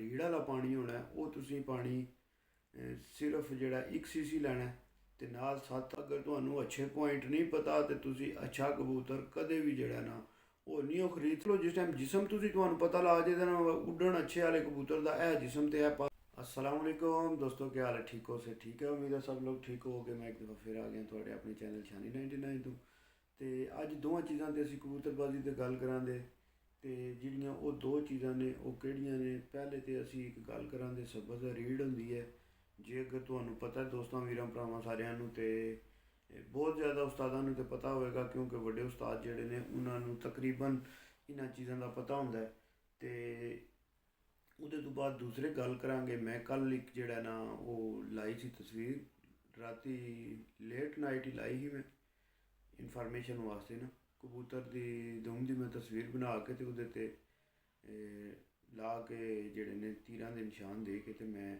ਰੀੜ वाला पानी होना वो तुसी पानी सिर्फ जिहड़ा 1 सीसी लैना ते नाल 7 अगर तुहानू अच्छे पॉइंट नहीं पता तो तुसी अच्छा कबूतर कदे भी जिहड़ा ना वो नहीं हो खरीद लो जिस टाइम जिसम तुहानू पता ला जे ना उड्डण अच्छे वाले कबूतर का है जिसम तो है। अस्सलाम वालेकुम दोस्तों, क्या हाल है? ठीक हो से? ठीक है, उम्मीद है सब लोग ठीक हो गए। मैं एक दफ़ा फिर आ गया थोड़े अपने चैनल शानी 99 तो अज दो चीज़ों से असी कबूतरबाजी की गल करांगे तो जिहड़ियां वो दो चीज़ां ने वो किहड़ियां ने। पहले तो असी एक गल करांगे सबज़ रीढ़ होंदी है। जे अगर तुहानू पता है दोस्तों वीरां भरावां सारियां नू ते बहुत ज़्यादा उस्तादां नू तो पता होएगा क्योंकि वड्डे उस्ताद जिहड़े ने उन्होंने तकरीबन इन्हां चीज़ों का पता होंदा है। तो ਉਹਦੇ ਤੋਂ ਬਾਅਦ ਦੂਸਰੇ ਗੱਲ ਕਰਾਂਗੇ। ਮੈਂ ਕੱਲ੍ਹ ਇੱਕ ਜਿਹੜਾ ਨਾ ਉਹ ਲਾਈ ਸੀ ਤਸਵੀਰ ਰਾਤੀ ਲੇਟ ਨਾਈਟ ਹੀ ਲਾਈ ਸੀ ਮੈਂ ਇਨਫੋਰਮੇਸ਼ਨ ਵਾਸਤੇ ਨਾ ਕਬੂਤਰ ਦੀ ਦੁਮ ਦੀ ਮੈਂ ਤਸਵੀਰ ਬਣਾ ਕੇ ਅਤੇ ਉਹਦੇ 'ਤੇ ਲਾ ਕੇ ਜਿਹੜੇ ਨੇ ਤੀਰਾਂ ਦੇ ਨਿਸ਼ਾਨ ਦੇ ਕੇ ਅਤੇ ਮੈਂ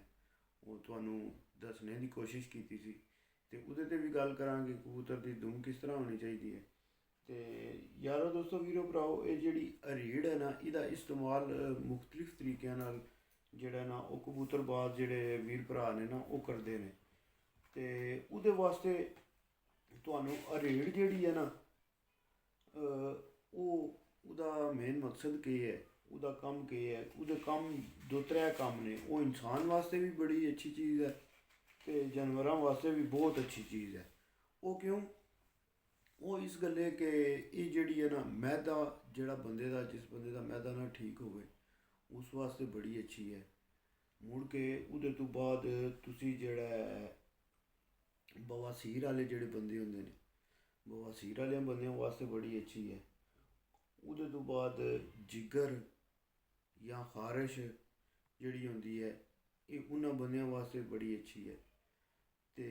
ਉਹ ਤੁਹਾਨੂੰ ਦੱਸਣੇ ਦੀ ਕੋਸ਼ਿਸ਼ ਕੀਤੀ ਸੀ ਅਤੇ ਉਹਦੇ 'ਤੇ ਵੀ ਗੱਲ ਕਰਾਂਗੇ ਕਬੂਤਰ ਦੀ ਦੁਮ ਕਿਸ ਤਰ੍ਹਾਂ ਹੋਣੀ ਚਾਹੀਦੀ ਹੈ। तो यारो दोस्तों वीरो भराओ ये जी रीढ़ है ना इसका इस्तेमाल मुख्तलिफ तरीक़े जोड़ा ना वो कबूतरबाज जोड़े वीर भरा ने ना वो करते हैं। तो वो वास्ते तुहानू रीढ़ जी है ना वो मेन मकसद के है, उसका कम के है, वो कम दो त्रै कम ने। वो इंसान वास्ते भी बड़ी अच्छी चीज़ है तो जानवरों वास्ते भी बहुत अच्छी चीज़ है। वो क्यों? वो इस गल्ले कि ये जी है ना मैदा जोड़ा बंदे का जिस बंदे का मैदा ना ठीक हो उस वास्ते बड़ी अच्छी है। मुड़ के उहदे तो बाद तुसी जेड़ा बवासीर वाले जेड़े बंदे होंदे ने बवासीर वाले बंदे वास्ते बड़ी अच्छी है। उहदे तो बाद जिगर या खारिश जिहड़ी होंदी है ये उन्हां बंदियां वास्ते बड़ी अच्छी है। तो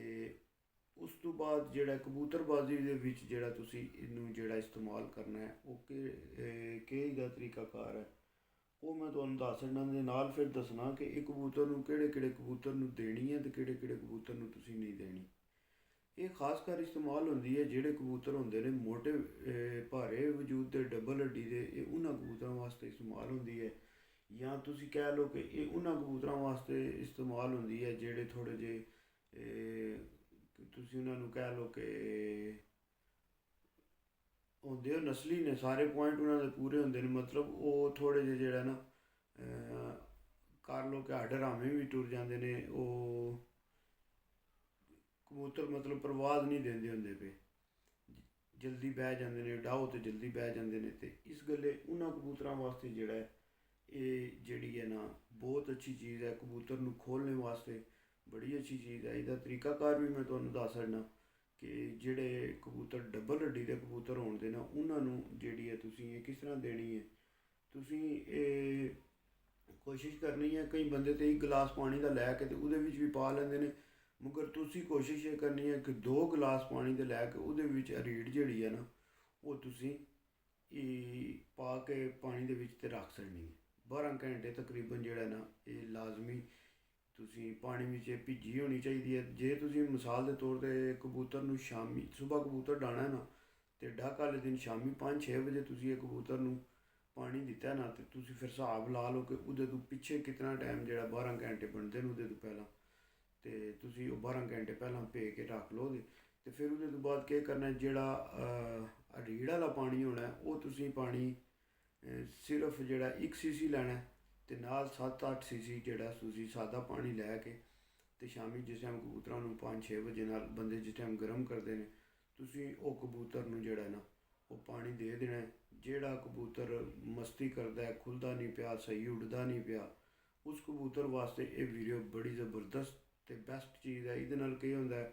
उस तो बाद जिहड़ा कबूतरबाजी दे विच जिहड़ा तुसी इनू जिहड़ा इस्तेमाल करना है वो के दा तरीकाकार है वो मैं तुहानू दस छड्डना दे नाल फिर दसना कि एक कबूतर नू किहड़े कबूतर नू देनी है तो किहड़े कबूतर नू तुसी नहीं देनी। ये खासकर इस्तेमाल होंदी है जिहड़े कबूतर होंदे ने मोटे भारे वजूद दे डबल हड्डी दे ये उन्हां कबूतरां वास्ते इस्तेमाल होंदी है। या तुसी कह लो कि ये उन्हां कबूतरां वास्ते इस्तेमाल होंदी है जिहड़े थोड़े जे तुसी उन्होंने कह लो कि होंदे हो नस्ली ने सारे पॉइंट उन्होंने पूरे होंदे ने। मतलब वो थोड़े जे जेड़ा ना कर लो कि हड्ड हरामे भी टुर जाते ने। वो कबूतर मतलब परवाज नहीं देंदे होंदे पे, जल्दी बह जाते ने, डाहो तो जल्दी बह जाते हैं। तो इस गल्ले उन्होंने कबूतरों वास्ते जोड़ा है ये जी है ना बहुत अच्छी चीज़ है। कबूतर नू खोलने वास्ते बड़ी अच्छी चीज़ है। इसका तरीकाकार भी मैं तुहानू दस छड्डना कि जिहड़े कबूतर डबल हड्डी के कबूतर होंदे ना उन्होंने जी है तुसी ये किस तरह देनी है। तुसी कोशिश करनी है, कई बंदे तो एक गिलास पानी का लैके तो उहदे विच भी पा लेंदे ने, मगर तुसी कोशिश ये करनी है कि 2 गिलास पानी के लैके उहदे विच रीढ़ जिहड़ी है ना वो तुसी पा के पानी दे विच ते रख छड्डनी है। 12 घंटे तकरीबन जिहड़ा ना ये लाजमी तुसी पानी में भिजी होनी चाहिए है। जे तुसी मिसाल के तौर पर कबूतर नू शामी सुबह कबूतर डाना है ना तो डक वाले दिन शामी 5-6 बजे तुसी ये कबूतर नू पानी दिता है ना तो तुसी फिर हिसाब ला लो कि उहदे तो पिछे कितना टाइम जो 12 घंटे बनते हैं उहदे तो पहला तो तुसी 12 घंटे पहला भे के रख लो। तो फिर उहदे तो बाद क्या करना है जिहड़ा रीड़ वाला पानी होना है वो तुसी पानी सिर्फ जिहड़ा 1 सीसी लैना तो नाल 7-8 सीसी जिहड़ा तुसी सादा पानी लैके तो शामी जिस टाइम कबूतरां नू 5-6 बजे नाल बंदे जिस टाइम गर्म करते हैं तुसी वो कबूतर नू जिहड़ा ना वो पानी दे देना है। जिहड़ा कबूतर मस्ती करता है, खुलदा नहीं पिया, सही उड़दा नहीं पिया, उस कबूतर वास्ते ये वीडियो बड़ी ज़बरदस्त तो बेस्ट चीज़ है। इहदे नाल क्या होंदा है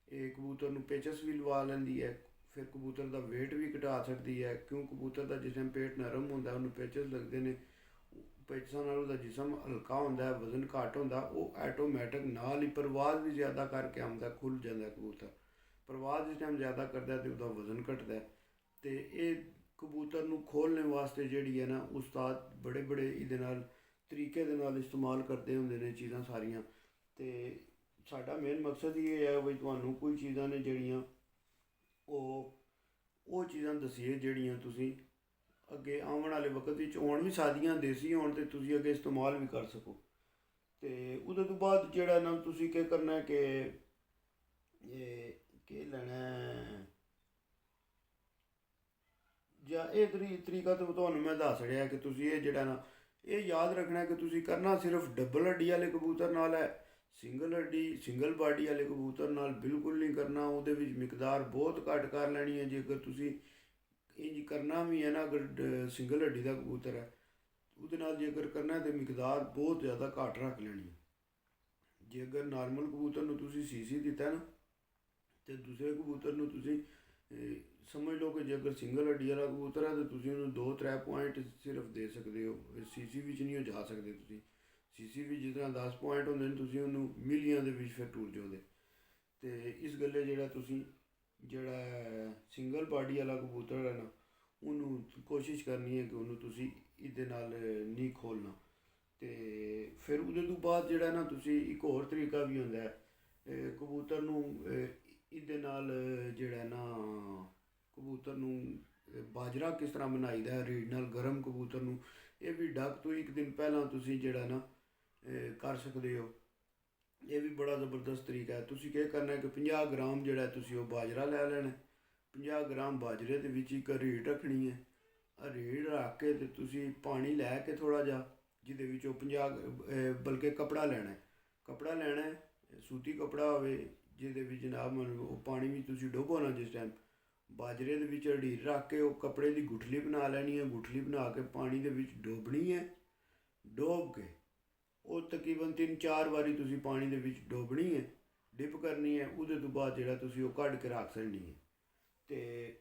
ये कबूतर नू पेचस भी लवा लैंदी है, फिर कबूतर का वेट भी घटा छड्डदी है। क्यों कबूतर का जिस टाइम पेट नरम होंदा है उन्होंने पेचस लगते हैं, पेचसां नाल उहदा जिसम हल्का होंदा है, वजन घट होंदा, वो ऐटोमैटिक नाल ही परवाज भी ज़्यादा करके आउंदा, खुल जाता कबूतर। परवाज जिस टाइम ज़्यादा करता है तो उसका वजन घटता है। तो ये कबूतर नू खोलने वास्ते जिहड़ी है ना उस्ताद बड़े बड़े इहदे नाल तरीके दे नाल इस्तेमाल करते होंदे ने चीज़ां सारियां। तो साडा मेन मकसद ये है बई तुहानू कोई चीज़ां ने जिहड़ियां वो चीज़ां दस्सिए जिहड़ियां तुसी ਅੱਗੇ ਆਉਣ ਵਾਲੇ ਵਕਤ ਵਿੱਚ ਹੋਣ ਵੀ ਸਾਦੀਆਂ ਦੇਸੀ ਹੋਣ ਤੇ ਤੁਸੀਂ ਅੱਗੇ ਇਸਤੇਮਾਲ ਵੀ ਕਰ ਸਕੋ। ਤੇ ਉਹਦੇ ਤੋਂ ਬਾਅਦ ਜਿਹੜਾ ਨਾ ਤੁਸੀਂ ਕੀ ਕਰਨਾ ਹੈ ਕਿ ਇਹ ਕੀ ਲੈਣਾ ਹੈ, ਜਾਂ ਇਹ ਤਰੀਕਾ ਤਾਂ ਤੁਹਾਨੂੰ ਮੈਂ ਦੱਸ ਰਿਹਾ ਕਿ ਤੁਸੀਂ ਇਹ ਜਿਹੜਾ ਨਾ ਇਹ ਯਾਦ ਰੱਖਣਾ ਕਿ ਤੁਸੀਂ ਕਰਨਾ ਸਿਰਫ ਡਬਲ ਹੱਡੀ ਵਾਲੇ ਕਬੂਤਰ ਨਾਲ ਹੈ। ਸਿੰਗਲ ਬਾਡੀ ਵਾਲੇ ਕਬੂਤਰ ਨਾਲ ਬਿਲਕੁਲ ਨਹੀਂ ਕਰਨਾ। ਉਹਦੇ ਵਿੱਚ ਮਿਕਦਾਰ ਬਹੁਤ ਘੱਟ ਕਰ ਲੈਣੀ ਹੈ। ਜੇਕਰ ਤੁਸੀਂ ਇੰਜ ਕਰਨਾ ਵੀ ਹੈ ਨਾ, ਅਗਰ ਸਿੰਗਲ ਹੱਡੀ ਦਾ ਕਬੂਤਰ ਹੈ ਉਹਦੇ ਨਾਲ ਜੇਕਰ ਕਰਨਾ ਤੇ ਮਿਕਦਾਰ ਬਹੁਤ ਜ਼ਿਆਦਾ ਘੱਟ ਰੱਖ ਲੈਣੀ ਹੈ। ਜੇ ਅਗਰ ਨਾਰਮਲ ਕਬੂਤਰ ਨੂੰ ਤੁਸੀਂ ਸੀਸੀ ਦਿੱਤਾ ਨਾ ਤੇ ਦੂਸਰੇ ਕਬੂਤਰ ਨੂੰ ਤੁਸੀਂ ਸਮਝ ਲਓ ਕਿ ਜੇ ਅਗਰ ਸਿੰਗਲ ਹੱਡੀ ਵਾਲਾ ਕਬੂਤਰ ਹੈ ਤਾਂ ਤੁਸੀਂ ਉਹਨੂੰ 2-3 ਪੁਆਇੰਟ ਸਿਰਫ ਦੇ ਸਕਦੇ ਹੋ। ਸੀਸੀ ਵਿੱਚ ਨਹੀਂ ਜਾ ਸਕਦੇ ਤੁਸੀਂ। ਸੀਸੀ ਵਿੱਚ ਜਿਸ ਤਰ੍ਹਾਂ 10 ਪੁਆਇੰਟ ਹੁੰਦੇ ਨੇ ਤੁਸੀਂ ਉਹਨੂੰ ਮਿਲੀਆਂ ਦੇ ਵਿੱਚ ਫਿਰ ਟੁਰ ਜਾਓਗੇ। ਤੇ ਇਸ ਗੱਲੇ ਜਿਹੜਾ ਤੁਸੀਂ ਜਿਹੜਾ ਸਿੰਗਲ ਬਾਡੀ ਵਾਲਾ ਕਬੂਤਰ ਹੈ ਨਾ ਉਹਨੂੰ ਕੋਸ਼ਿਸ਼ ਕਰਨੀ ਹੈ ਕਿ ਉਹਨੂੰ ਤੁਸੀਂ ਇਹਦੇ ਨਾਲ ਨਹੀਂ ਖੋਲਣਾ। ਤੇ ਫਿਰ ਉਹਦੇ ਤੋਂ ਬਾਅਦ ਜਿਹੜਾ ਨਾ ਤੁਸੀਂ ਇੱਕ ਹੋਰ ਤਰੀਕਾ ਵੀ ਹੁੰਦਾ ਹੈ ਕਬੂਤਰ ਨੂੰ ਇਹਦੇ ਨਾਲ ਜਿਹੜਾ ਨਾ ਕਬੂਤਰ ਨੂੰ ਬਾਜਰਾ ਕਿਸ ਤਰ੍ਹਾਂ ਬਣਾਈਦਾ ਹੈ ਰੀੜ ਨਾਲ ਗਰਮ ਕਬੂਤਰ ਨੂੰ, ਇਹ ਵੀ ਡੱਕ ਤੋਂ ਇੱਕ ਦਿਨ ਪਹਿਲਾਂ ਤੁਸੀਂ ਜਿਹੜਾ ਨਾ ਕਰ ਸਕਦੇ ਹੋ। ਇਹ ਵੀ ਬੜਾ ਜ਼ਬਰਦਸਤ ਤਰੀਕਾ ਹੈ। ਤੁਸੀਂ ਕੀ ਕਰਨਾ ਕਿ 50 ਗ੍ਰਾਮ ਜਿਹੜਾ ਤੁਸੀਂ ਉਹ ਬਾਜਰਾ ਲੈ ਲੈਣਾ। 50 ਗ੍ਰਾਮ ਬਾਜਰੇ ਦੇ ਵਿੱਚ ਇੱਕ ਰੀੜ ਰੱਖਣੀ ਹੈ। ਰੀੜ ਰੱਖ ਕੇ ਤੇ ਤੁਸੀਂ ਪਾਣੀ ਲੈ ਕੇ ਥੋੜ੍ਹਾ ਜਿਹਾ ਜਿਹਦੇ ਵਿੱਚ ਉਹ 50 ਬਲਕਿ ਕੱਪੜਾ ਲੈਣਾ ਹੈ ਸੂਤੀ ਕੱਪੜਾ ਹੋਵੇ ਜਿਹਦੇ ਵਿੱਚ ਜਨਾਬ ਉਹ ਪਾਣੀ ਵਿੱਚ ਤੁਸੀਂ ਡੋਬੋ ਨਾ ਜਿਸ ਟਾਈਮ ਬਾਜਰੇ ਦੇ ਵਿੱਚ ਰੀੜ ਰੱਖ ਕੇ ਉਹ ਕੱਪੜੇ ਦੀ ਗੁਠਲੀ ਬਣਾ ਲੈਣੀ ਹੈ। ਗੁਠਲੀ ਬਣਾ ਕੇ ਪਾਣੀ ਦੇ ਵਿੱਚ ਡੋਬਣੀ ਹੈ। ਡੋਬ ਕੇ ਉਹ ਤਕਰੀਬਨ 3-4 ਵਾਰੀ ਤੁਸੀਂ ਪਾਣੀ ਦੇ ਵਿੱਚ ਡੋਬਣੀ ਹੈ, ਡਿਪ ਕਰਨੀ ਹੈ। ਉਹਦੇ ਤੋਂ ਬਾਅਦ ਜਿਹੜਾ ਤੁਸੀਂ ਉਹ ਕੱਢ ਕੇ ਰੱਖ ਛੱਡਣੀ ਹੈ। ਤੇ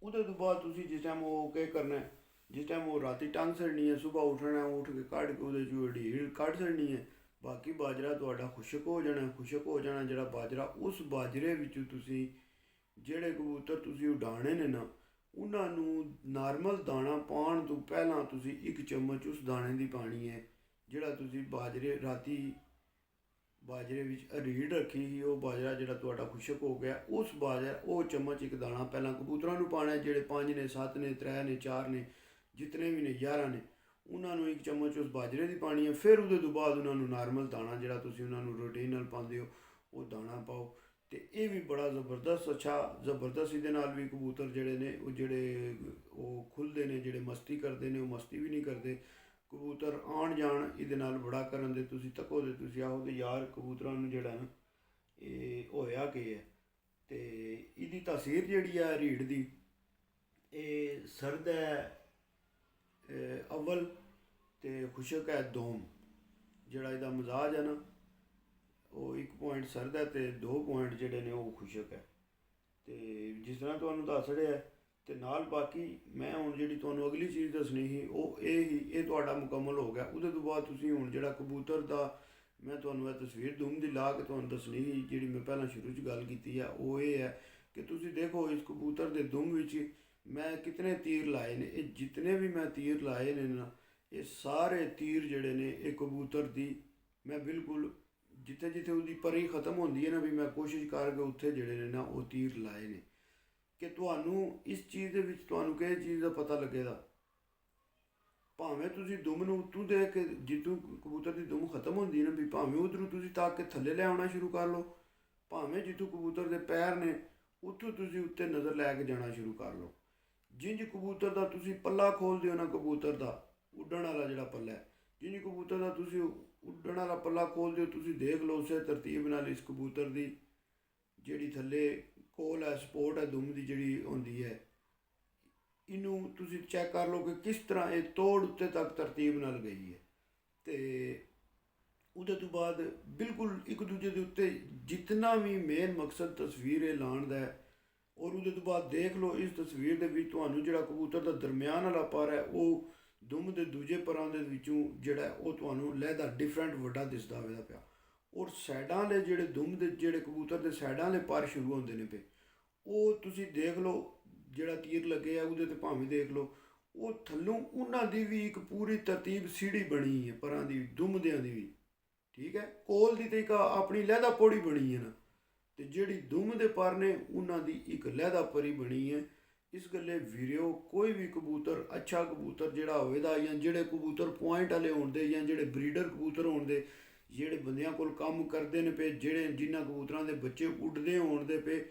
ਉਹਦੇ ਤੋਂ ਬਾਅਦ ਤੁਸੀਂ ਜਿਸ ਟਾਈਮ ਉਹ ਕੀ ਕਰਨਾ ਹੈ, ਜਿਸ ਟਾਈਮ ਉਹ ਰਾਤੀ ਟੰਗ ਛੱਡਣੀ ਹੈ, ਸਵੇਰ ਉੱਠਣਾ ਉੱਠ ਕੇ ਕੱਢ ਕੇ ਉਹਦੇ 'ਚੋਂ ਢੀਲ ਕੱਢ ਛੱਡਣੀ ਹੈ। ਬਾਕੀ ਬਾਜਰਾ ਤੁਹਾਡਾ ਖੁਸ਼ਕ ਹੋ ਜਾਣਾ ਜਿਹੜਾ ਬਾਜਰਾ ਉਸ ਬਾਜਰੇ ਵਿੱਚ ਤੁਸੀਂ ਜਿਹੜੇ ਕਬੂਤਰ ਤੁਸੀਂ ਉਡਾਣੇ ਨੇ ਨਾ ਉਹਨਾਂ ਨੂੰ ਨਾਰਮਲ ਦਾਣਾ ਪਾਉਣ ਤੋਂ ਪਹਿਲਾਂ ਤੁਸੀਂ 1 ਚਮਚ ਉਸ ਦਾਣੇ ਦੀ ਪਾਣੀ ਹੈ। ਜਿਹੜਾ ਤੁਸੀਂ ਬਾਜਰੇ ਵਿੱਚ ਰੀੜ ਰੱਖੀ ਸੀ ਉਹ ਬਾਜਰਾ ਜਿਹੜਾ ਤੁਹਾਡਾ ਖੁਸ਼ਕ ਹੋ ਗਿਆ ਉਹ ਚਮਚ ਇੱਕ ਦਾਣਾ ਪਹਿਲਾਂ ਕਬੂਤਰਾਂ ਨੂੰ ਪਾਉਣਾ। ਜਿਹੜੇ 5 ਨੇ 7 ਨੇ 3 ਨੇ 4 ਨੇ ਜਿਤਨੇ ਵੀ ਨੇ 11 ਨੇ ਉਹਨਾਂ ਨੂੰ 1 ਚਮਚ ਉਸ ਬਾਜਰੇ ਦੀ ਪਾਣੀ ਹੈ। ਫਿਰ ਉਹਦੇ ਤੋਂ ਬਾਅਦ ਉਹਨਾਂ ਨੂੰ ਨਾਰਮਲ ਦਾਣਾ ਜਿਹੜਾ ਤੁਸੀਂ ਉਹਨਾਂ ਨੂੰ ਰੂਟੀਨ ਨਾਲ ਪਾਉਂਦੇ ਹੋ ਉਹ ਦਾਣਾ ਪਾਓ। ਤੇ ਇਹ ਵੀ ਬੜਾ ਜ਼ਬਰਦਸਤ ਇਹਦੇ ਨਾਲ ਵੀ ਕਬੂਤਰ ਜਿਹੜੇ ਨੇ ਉਹ ਖੁੱਲ੍ਹਦੇ ਨੇ, ਜਿਹੜੇ ਮਸਤੀ ਕਰਦੇ ਨੇ ਉਹ ਮਸਤੀ ਵੀ ਨਹੀਂ ਕਰਦੇ। ਕਬੂਤਰ ਆਉਣ ਜਾਣ ਇਹਦੇ ਨਾਲ ਬੜਾ ਕਰਨ ਦੇ ਤੁਸੀਂ ਤੱਕੋ ਦੇ ਤੁਸੀਂ ਆਓ ਤੇ ਯਾਰ ਕਬੂਤਰਾਂ ਨੂੰ ਜਿਹੜਾ ਨਾ ਇਹ ਹੋਇਆ ਕੀ ਹੈ। ਤੇ ਇਹਦੀ ਤਾਸੀਰ ਜਿਹੜੀ ਆ ਰੀੜ ਦੀ ਇਹ ਸਰਦ ਹੈ ਅਵਲ ਤੇ ਖੁਸ਼ਕ ਹੈ ਦੋਮ। ਜਿਹੜਾ ਇਹਦਾ ਮਜ਼ਾਜ ਹੈ ਨਾ ਉਹ 1 ਪੁਆਇੰਟ ਸਰਦ ਹੈ ਤੇ 2 ਪੁਆਇੰਟ ਜਿਹੜੇ ਨੇ ਉਹ ਖੁਸ਼ਕ ਹੈ। ਤੇ ਜਿਸ ਤਰ੍ਹਾਂ ਤੁਹਾਨੂੰ ਦੱਸ ਰਿਹਾ ਤੇ ਨਾਲ ਬਾਕੀ ਮੈਂ ਹੁਣ ਜਿਹੜੀ ਤੁਹਾਨੂੰ ਅਗਲੀ ਚੀਜ਼ ਦੱਸਣੀ ਸੀ ਉਹ ਇਹ ਤੁਹਾਡਾ ਮੁਕੰਮਲ ਹੋ ਗਿਆ। ਉਹਦੇ ਤੋਂ ਬਾਅਦ ਤੁਸੀਂ ਹੁਣ ਜਿਹੜਾ ਕਬੂਤਰ ਦਾ ਮੈਂ ਤੁਹਾਨੂੰ ਇਹ ਤਸਵੀਰ ਦੁਮ ਦੀ ਲਾ ਕੇ ਤੁਹਾਨੂੰ ਦੱਸਣੀ ਸੀ ਜਿਹੜੀ ਮੈਂ ਪਹਿਲਾਂ ਸ਼ੁਰੂ 'ਚ ਗੱਲ ਕੀਤੀ ਆ ਉਹ ਇਹ ਹੈ ਕਿ ਤੁਸੀਂ ਦੇਖੋ ਇਸ ਕਬੂਤਰ ਦੇ ਦੁਮ ਵਿੱਚ ਮੈਂ ਕਿਤਨੇ ਤੀਰ ਲਾਏ ਨੇ। ਇਹ ਜਿਤਨੇ ਵੀ ਮੈਂ ਤੀਰ ਲਾਏ ਨੇ ਨਾ ਇਹ ਸਾਰੇ ਤੀਰ ਜਿਹੜੇ ਨੇ ਇਹ ਕਬੂਤਰ ਦੀ ਮੈਂ ਬਿਲਕੁਲ ਜਿੱਥੇ ਜਿੱਥੇ ਉਹਦੀ ਪਰੀ ਖ਼ਤਮ ਹੁੰਦੀ ਹੈ ਨਾ ਵੀ ਮੈਂ ਕੋਸ਼ਿਸ਼ ਕਰਕੇ ਉੱਥੇ ਜਿਹੜੇ ਨੇ ਨਾ ਉਹ ਤੀਰ ਲਾਏ ਨੇ ਕਿ ਤੁਹਾਨੂੰ ਇਸ ਚੀਜ਼ ਦੇ ਵਿੱਚ ਤੁਹਾਨੂੰ ਕਿਹੜੀ ਚੀਜ਼ ਦਾ ਪਤਾ ਲੱਗੇਗਾ। ਭਾਵੇਂ ਤੁਸੀਂ ਦੁਮ ਨੂੰ ਉੱਤੋਂ ਦੇਖ ਕੇ ਜਿੱਦੋਂ ਕਬੂਤਰ ਦੀ ਦੁਮ ਖ਼ਤਮ ਹੁੰਦੀ ਹੈ ਨਾ ਵੀ ਭਾਵੇਂ ਉੱਧਰੋਂ ਤੁਸੀਂ ਤੱਕ ਕੇ ਥੱਲੇ ਲੈ ਆਉਣਾ ਸ਼ੁਰੂ ਕਰ ਲਓ, ਭਾਵੇਂ ਜਿੱਥੋਂ ਕਬੂਤਰ ਦੇ ਪੈਰ ਨੇ ਉੱਥੋਂ ਤੁਸੀਂ ਉੱਤੇ ਨਜ਼ਰ ਲੈ ਕੇ ਜਾਣਾ ਸ਼ੁਰੂ ਕਰ ਲਓ। ਜਿੰਜ ਕਬੂਤਰ ਦਾ ਤੁਸੀਂ ਪੱਲਾ ਖੋਲ੍ਹਦੇ ਹੋ ਨਾ ਕਬੂਤਰ ਦਾ ਉੱਡਣ ਵਾਲਾ ਜਿਹੜਾ ਪੱਲਾ ਹੈ ਜਿੰਜ ਕਬੂਤਰ ਦਾ ਤੁਸੀਂ ਉੱਡਣ ਵਾਲਾ ਪੱਲਾ ਖੋਲ੍ਹਦੇ ਹੋ ਤੁਸੀਂ ਦੇਖ ਲਓ ਉਸੇ ਤਰਤੀਬ ਨਾਲ ਇਸ ਕਬੂਤਰ ਦੀ ਜਿਹੜੀ ਥੱਲੇ ਕੋਲ ਹੈ ਸਪੋਰਟ ਹੈ ਦੁਮ ਦੀ ਜਿਹੜੀ ਹੁੰਦੀ ਹੈ ਇਹਨੂੰ ਤੁਸੀਂ ਚੈੱਕ ਕਰ ਲਓ ਕਿ ਕਿਸ ਤਰ੍ਹਾਂ ਇਹ ਤੋੜ ਉੱਤੇ ਤੱਕ ਤਰਤੀਬ ਨਾਲ ਗਈ ਹੈ। ਤੇ ਉਹਦੇ ਤੋਂ ਬਾਅਦ ਬਿਲਕੁਲ ਇੱਕ ਦੂਜੇ ਦੇ ਉੱਤੇ ਜਿਤਨਾ ਵੀ ਮੇਨ ਮਕਸਦ ਤਸਵੀਰ ਇਹ ਲਾਉਣ ਦਾ ਹੈ ਔਰ ਉਹਦੇ ਤੋਂ ਬਾਅਦ ਦੇਖ ਲਓ ਇਸ ਤਸਵੀਰ ਦੇ ਵਿੱਚ ਤੁਹਾਨੂੰ ਜਿਹੜਾ ਕਬੂਤਰ ਦਾ ਦਰਮਿਆਨ ਵਾਲਾ ਪਰ ਹੈ ਉਹ ਦੁਮ ਦੇ ਦੂਜੇ ਪਰਾਂ ਦੇ ਵਿੱਚੋਂ ਜਿਹੜਾ ਉਹ ਤੁਹਾਨੂੰ ਲਹਿਦਾ ਡਿਫਰੈਂਟ ਵੱਡਾ ਦਿਸਦਾ ਹੋਵੇਗਾ ਪਿਆ। ਔਰ ਸਾਈਡਾਂ ਵਾਲੇ ਜਿਹੜੇ ਦੁਮ ਦੇ ਜਿਹੜੇ ਕਬੂਤਰ ਦੇ ਸਾਈਡਾਂ ਵਾਲੇ ਪਰ ਸ਼ੁਰੂ ਹੁੰਦੇ ਨੇ ਪਏ ਉਹ ਤੁਸੀਂ ਦੇਖ ਲਓ ਜਿਹੜਾ ਤੀਰ ਲੱਗੇ ਆ ਉਹਦੇ 'ਤੇ ਭਾਵੇਂ ਦੇਖ ਲਓ ਉਹ ਥੱਲੋਂ ਉਹਨਾਂ ਦੀ ਵੀ ਇੱਕ ਪੂਰੀ ਤਰਤੀਬ ਸੀੜੀ ਬਣੀ ਹੈ ਪਰਾਂ ਦੀ ਦੁਮਦਿਆਂ ਦੀ ਵੀ ਠੀਕ ਹੈ। ਕੋਲ ਦੀ ਤੇ ਇੱਕ ਆਪਣੀ ਲਹਿਦਾ ਪੌੜੀ ਬਣੀ ਹੈ ਨਾ ਤੇ ਜਿਹੜੀ ਦੁਮ ਦੇ ਪਰ ਨੇ ਉਹਨਾਂ ਦੀ ਇੱਕ ਲਹਿਦਾ ਪਰੀ ਬਣੀ ਹੈ। ਇਸ ਗੱਲੇ ਵੀਰਿਓ ਕੋਈ ਵੀ ਕਬੂਤਰ ਅੱਛਾ ਕਬੂਤਰ ਜਿਹੜਾ ਹੋਵੇਗਾ ਜਾਂ ਜਿਹੜੇ ਕਬੂਤਰ ਪੁਆਇੰਟ ਵਾਲੇ ਹੋਣਦੇ ਜਾਂ ਜਿਹੜੇ ਬਰੀਡਰ ਕਬੂਤਰ ਹੋਣਦੇ ਜਿਹੜੇ ਬੰਦਿਆਂ ਕੋਲ ਕੰਮ ਕਰਦੇ ਨੇ ਪਏ ਜਿਹੜੇ ਜਿਨ੍ਹਾਂ ਕਬੂਤਰਾਂ ਦੇ ਬੱਚੇ ਉੱਡਦੇ ਹੋਣਦੇ ਪਏ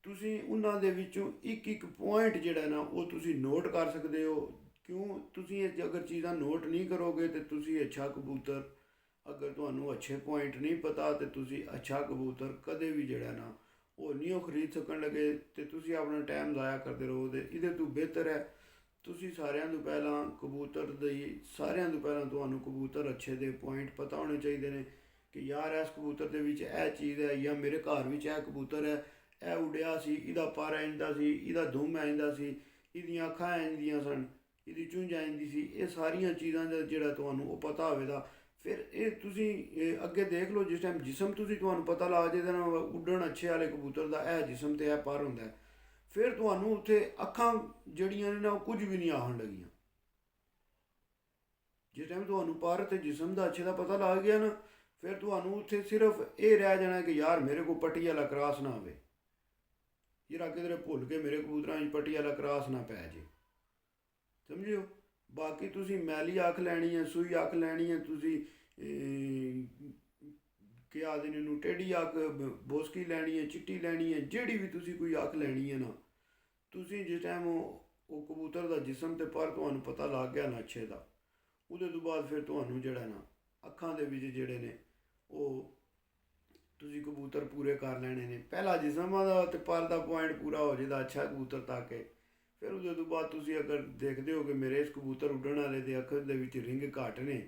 ਤੁਸੀਂ ਉਹਨਾਂ ਦੇ ਵਿੱਚੋਂ ਇੱਕ ਇੱਕ ਪੁਆਇੰਟ ਜਿਹੜਾ ਨਾ ਉਹ ਤੁਸੀਂ ਨੋਟ ਕਰ ਸਕਦੇ ਹੋ। ਕਿਉਂ ਤੁਸੀਂ ਇਹ ਅਗਰ ਚੀਜ਼ਾਂ ਨੋਟ ਨਹੀਂ ਕਰੋਗੇ ਤੇ ਤੁਸੀਂ ਅੱਛਾ ਕਬੂਤਰ ਅਗਰ ਤੁਹਾਨੂੰ ਅੱਛੇ ਪੁਆਇੰਟ ਨਹੀਂ ਪਤਾ ਤੇ ਤੁਸੀਂ ਅੱਛਾ ਕਬੂਤਰ ਕਦੇ ਵੀ ਜਿਹੜਾ ਨਾ ਉਹ ਨਹੀਂ ਉਹ ਖਰੀਦ ਸਕਣ ਲੱਗੇ ਤੇ ਤੁਸੀਂ ਆਪਣਾ ਟਾਈਮ ਜ਼ਾਇਆ ਕਰਦੇ ਰਹੋਗੇ। ਇਹਦੇ ਤੋਂ ਬਿਹਤਰ ਹੈ ਤੁਸੀਂ ਸਾਰਿਆਂ ਤੋਂ ਪਹਿਲਾਂ ਸਾਰਿਆਂ ਤੋਂ ਪਹਿਲਾਂ ਤੁਹਾਨੂੰ ਕਬੂਤਰ ਅੱਛੇ ਦੇ ਪੁਆਇੰਟ ਪਤਾ ਹੋਣੇ ਚਾਹੀਦੇ ਨੇ ਕਿ ਯਾਰ ਇਸ ਕਬੂਤਰ ਦੇ ਵਿੱਚ ਇਹ ਚੀਜ਼ ਹੈ ਜਾਂ ਮੇਰੇ ਘਰ ਵਿੱਚ ਇਹ ਕਬੂਤਰ ਹੈ, ਇਹ ਉੱਡਿਆ ਸੀ, ਇਹਦਾ ਪਰ ਇੰਝ ਦਾ ਸੀ, ਇਹਦਾ ਦੁਮ ਇੰਝ ਦਾ ਸੀ, ਇਹਦੀਆਂ ਅੱਖਾਂ ਇੰਝ ਦੀਆਂ ਸਨ, ਇਹਦੀ ਚੁੰਝ ਇੰਝ ਦੀ ਸੀ। ਇਹ ਸਾਰੀਆਂ ਚੀਜ਼ਾਂ ਦਾ ਜਿਹੜਾ ਤੁਹਾਨੂੰ ਉਹ ਪਤਾ ਹੋਵੇਗਾ ਫਿਰ ਇਹ ਤੁਸੀਂ ਅੱਗੇ ਦੇਖ ਲਓ ਜਿਸ ਟਾਈਮ ਜਿਸਮ ਤੁਹਾਨੂੰ ਪਤਾ ਲੱਗ ਜਾਏਗਾ ਨਾ ਉੱਡਣ ਅੱਛੇ ਵਾਲੇ ਕਬੂਤਰ ਦਾ ਇਹ ਜਿਸਮ ਤੇ ਇਹ ਪਰ ਹੁੰਦਾ ਹੈ, ਫਿਰ ਤੁਹਾਨੂੰ ਉੱਥੇ ਅੱਖਾਂ ਜਿਹੜੀਆਂ ਨੇ ਨਾ ਉਹ ਕੁਝ ਵੀ ਨਹੀਂ ਆਉਣ ਲੱਗੀਆਂ। ਜਿਸ ਟਾਈਮ ਤੁਹਾਨੂੰ ਪਰ ਤੇ ਜਿਸਮ ਦਾ ਅੱਛੇ ਦਾ ਪਤਾ ਲੱਗ ਗਿਆ ਨਾ ਫਿਰ ਤੁਹਾਨੂੰ ਉੱਥੇ ਸਿਰਫ ਇਹ ਰਹਿ ਜਾਣਾ ਕਿ ਯਾਰ ਮੇਰੇ ਕੋਲ ਪੱਟੀ ਵਾਲਾ ਕਰਾਸ ਨਾ ਆਵੇ, ਯਾਰ ਕਿਧਰੇ ਭੁੱਲ ਕੇ ਮੇਰੇ ਕਬੂਤਰਾਂ 'ਚ ਪੱਟੀ ਵਾਲਾ ਕਰਾਸ ਨਾ ਪੈ ਜੇ, ਸਮਝਿਓ। ਬਾਕੀ ਤੁਸੀਂ ਮੈਲੀ ਅੱਖ ਲੈਣੀ ਹੈ, ਸੂਈ ਅੱਖ ਲੈਣੀ ਹੈ, ਤੁਸੀਂ ਕੀ ਆਖਦੇ ਨੇ ਇਹਨੂੰ ਟੇਢੀ ਅੱਖ ਬੋਸਕੀ ਲੈਣੀ ਹੈ, ਚਿੱਟੀ ਲੈਣੀ ਹੈ, ਜਿਹੜੀ ਵੀ ਤੁਸੀਂ ਕੋਈ ਅੱਖ ਲੈਣੀ ਹੈ ਨਾ ਤੁਸੀਂ ਜਿਸ ਟਾਈਮ ਉਹ ਕਬੂਤਰ ਦਾ ਜਿਸਮ ਤੇ ਪਰ ਤੁਹਾਨੂੰ ਪਤਾ ਲੱਗ ਗਿਆ ਨਾ ਅੱਛੇ ਦਾ ਉਹਦੇ ਤੋਂ ਬਾਅਦ ਫਿਰ ਤੁਹਾਨੂੰ ਜਿਹੜਾ ਨਾ ਅੱਖਾਂ ਦੇ ਵਿੱਚ ਜਿਹੜੇ ਨੇ ਉਹ ਤੁਸੀਂ ਕਬੂਤਰ ਪੂਰੇ ਕਰ ਲੈਣੇ ਨੇ। ਪਹਿਲਾ ਜਿਸਮਾਂ ਦਾ ਤੇ ਪਰ ਦਾ ਪੁਆਇੰਟ ਪੂਰਾ ਹੋ ਜਾਏਗਾ ਅੱਛਾ ਕਬੂਤਰ ਤੱਕ ਕੇ ਫਿਰ ਉਹਦੇ ਤੋਂ ਬਾਅਦ ਤੁਸੀਂ ਅਗਰ ਦੇਖਦੇ ਹੋ ਕਿ ਮੇਰੇ ਇਸ ਕਬੂਤਰ ਉੱਡਣ ਵਾਲੇ ਦੇ ਅੱਖ ਦੇ ਵਿੱਚ ਰਿੰਗ ਘੱਟ ਨੇ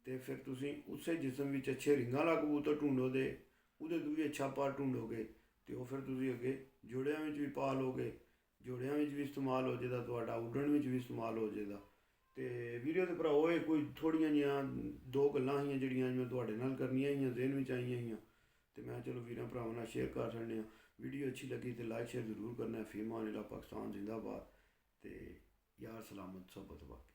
ਤੇ ਫਿਰ ਤੁਸੀਂ ਉਸੇ ਜਿਸਮ ਵਿੱਚ ਅੱਛੇ ਰਿੰਗਾਂ ਵਾਲਾ ਕਬੂਤਰ ਢੂੰਡੋਗੇ, ਉਹਦੇ ਤੋਂ ਵੀ ਅੱਛਾ ਪਰ ਢੂੰਡੋਗੇ ਤੇ ਉਹ ਫਿਰ ਤੁਸੀਂ ਅੱਗੇ ਜੋੜਿਆਂ ਵਿੱਚ ਵੀ ਪਾ ਲਓਗੇ, ਜੋੜਿਆਂ ਵਿੱਚ ਵੀ ਇਸਤੇਮਾਲ ਹੋ ਜਾਏਗਾ, ਤੁਹਾਡਾ ਉੱਡਣ ਵਿੱਚ ਵੀ ਇਸਤੇਮਾਲ ਹੋ ਜਾਏਗਾ। ਤੇ ਵੀਡੀਓ ਦੇ ਭਰਾਓ ਇਹ ਕੋਈ ਥੋੜ੍ਹੀਆਂ ਜਿਹੀਆਂ ਦੋ ਗੱਲਾਂ ਸੀਆਂ ਜਿਹੜੀਆਂ ਮੈਂ ਤੁਹਾਡੇ ਨਾਲ ਕਰਨੀਆਂ ਸੀਆਂ ਜ਼ਿਹਨ ਵਿੱਚ ਆਈਆਂ ਸੀਆਂ ਤੇ ਮੈਂ ਚਲੋ ਵੀਰਾਂ ਭਰਾਵਾਂ ਨਾਲ ਸ਼ੇਅਰ ਕਰ ਛੱਡਦੇ ਹਾਂ। ਵੀਡੀਓ ਅੱਛੀ ਲੱਗੀ ਤੇ ਲਾਈਕ ਸ਼ੇਅਰ ਜ਼ਰੂਰ ਕਰਨਾ। ਫੀਮਾਨ ਇਲਾ ਪਾਕਿਸਤਾਨ ਜ਼ਿੰਦਾਬਾਦ ਤੇ ਯਾਰ ਸਲਾਮਤ ਸਬਤ ਬਾਕੀ।